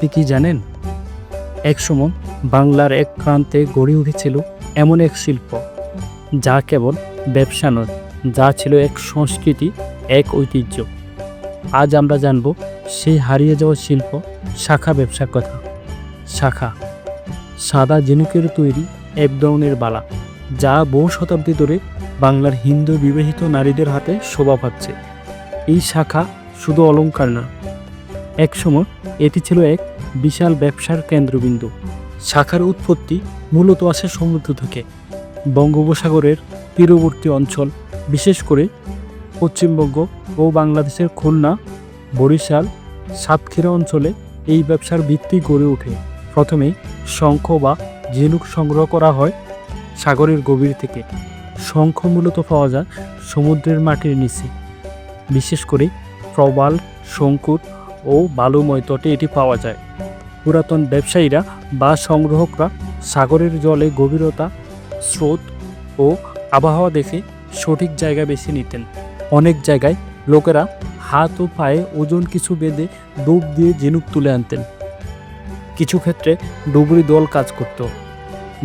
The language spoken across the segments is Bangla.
আপনি কি জানেন, একসময় বাংলার এক প্রান্তে গড়ে উঠেছিল এমন এক শিল্প যা কেবল ব্যবসা নয়, যা ছিল এক সংস্কৃতি, এক ঐতিহ্য। আজ আমরা জানব সেই হারিয়ে যাওয়া শিল্প শাঁখা ব্যবসার কথা। শাঁখা সাদা ঝিনুকের তৈরি এক ধরনের বালা, যা বহু শতাব্দী ধরে বাংলার হিন্দু বিবাহিত নারীদের হাতে শোভা পাচ্ছে। এই শাঁখা শুধু অলংকার না, একসময় এটি ছিল এক বিশাল ব্যবসার কেন্দ্রবিন্দু। শাঁখার উৎপত্তি মূলত আসে সমুদ্র থেকে। বঙ্গোপসাগরের তীরবর্তী অঞ্চল, বিশেষ করে পশ্চিমবঙ্গ ও বাংলাদেশের খুলনা, বরিশাল, সাতক্ষীরা অঞ্চলে এই ব্যবসার ভিত্তি গড়ে ওঠে। প্রথমে শঙ্খ বা ঝিনুক সংগ্রহ করা হয় সাগরের গভীর থেকে। শঙ্খ মূলত পাওয়া যায় সমুদ্রের মাটির নিচে, বিশেষ করে প্রবাল, শঙ্কুর ও বালুময় তটে এটি পাওয়া যায়। পুরাতন ব্যবসায়ীরা বা সংগ্রাহকরা সাগরের জলে গভীরতা, স্রোত ও আবহাওয়া দেখে সঠিক জায়গা বেছে নিতেন। অনেক জায়গায় লোকেরা হাত ও পায়ে ওজন কিছু বেঁধে ডুব দিয়ে ঝিনুক তুলে আনতেন। কিছু ক্ষেত্রে ডুবুরি দল কাজ করত,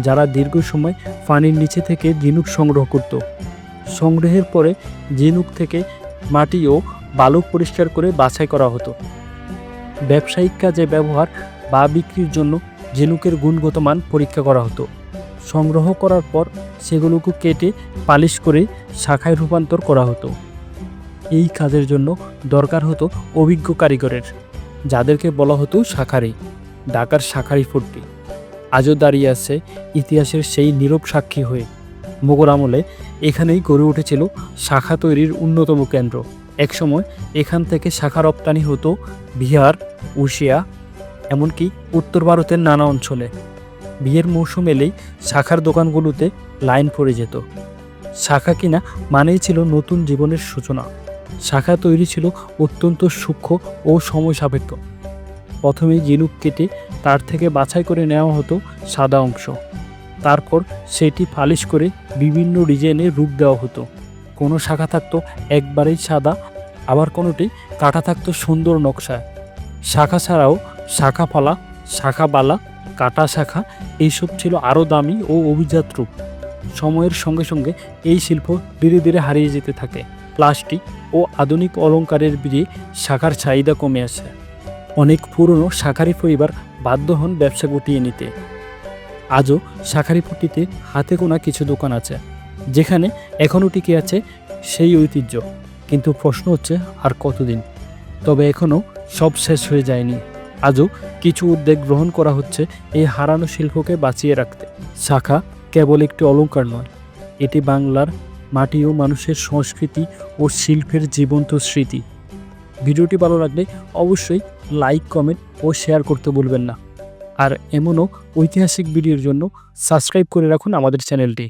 যারা দীর্ঘ সময় পানির নিচে থেকে ঝিনুক সংগ্রহ করত। সংগ্রহের পরে ঝিনুক থেকে মাটি ও বালু পরিষ্কার করে বাছাই করা হতো। ব্যবসায়িক কাজে ব্যবহার বা বিক্রির জন্য ঝিনুকের গুণগত মান পরীক্ষা করা হতো। সংগ্রহ করার পর সেগুলোকে কেটে পালিশ করে শাঁখায় রূপান্তর করা হতো। এই কাজের জন্য দরকার হতো অভিজ্ঞ কারিগরের, যাদেরকে বলা হতো শাঁখারি। ঢাকার শাঁখারি ফোর্টটি আজও দাঁড়িয়ে আছে ইতিহাসের সেই নীরব সাক্ষী হয়ে। মোগল আমলে এখানেই গড়ে উঠেছিল শাঁখা তৈরির অন্যতম কেন্দ্র। একসময় এখান থেকে শাঁখা রপ্তানি হতো বিহার, উড়িষ্যা, এমনকি উত্তর ভারতের নানা অঞ্চলে। বিয়ের মৌসুম এলেই শাঁখার দোকানগুলোতে লাইন পড়ে যেত। শাঁখা কিনা মানেই ছিল নতুন জীবনের সূচনা। শাঁখা তৈরি ছিল অত্যন্ত সূক্ষ্ম ও সময় সাপেক্ষ। প্রথমে ঝিনুক কেটে তার থেকে বাছাই করে নেওয়া হতো সাদা অংশ। তারপর সেটি পালিশ করে বিভিন্ন ডিজাইনে রূপ দেওয়া হতো। কোনো শাঁখা থাকতো একবারেই সাদা, আবার কোনোটি কাটা থাকতো সুন্দর নকশায়। শাঁখা ছাড়াও শাঁখা ফালা, শাঁখা বালা, কাটা শাঁখা এইসব ছিল আরও দামি ও অভিজাত রূপ। সময়ের সঙ্গে সঙ্গে এই শিল্প ধীরে ধীরে হারিয়ে যেতে থাকে। প্লাস্টিক ও আধুনিক অলংকারের বিয়ে শাঁখার চাহিদা কমে আসে। অনেক পুরনো শাঁখারি পরিবার বাধ্য হন ব্যবসা গুটিয়ে নিতে। আজও শাঁখারি পট্টিতে হাতে গোনা কিছু দোকান আছে, যেখানে এখনও টিকে আছে সেই ঐতিহ্য। কিন্তু প্রশ্ন হচ্ছে, আর কতদিন? তবে এখনও সব শেষ হয়ে যায়নি। আজও কিছু উদ্যোগ গ্রহণ করা হচ্ছে এই হারানো শিল্পকে বাঁচিয়ে রাখতে। শাঁখা কেবল একটি অলংকার নয়, এটি বাংলার মাটি ও মানুষের সংস্কৃতি ও শিল্পের জীবন্ত স্মৃতি। ভিডিওটি ভালো লাগলে অবশ্যই লাইক, কমেন্ট ও শেয়ার করতে ভুলবেন না। আর এমনও ঐতিহাসিক ভিডিওর জন্য সাবস্ক্রাইব করে রাখুন আমাদের চ্যানেলটি।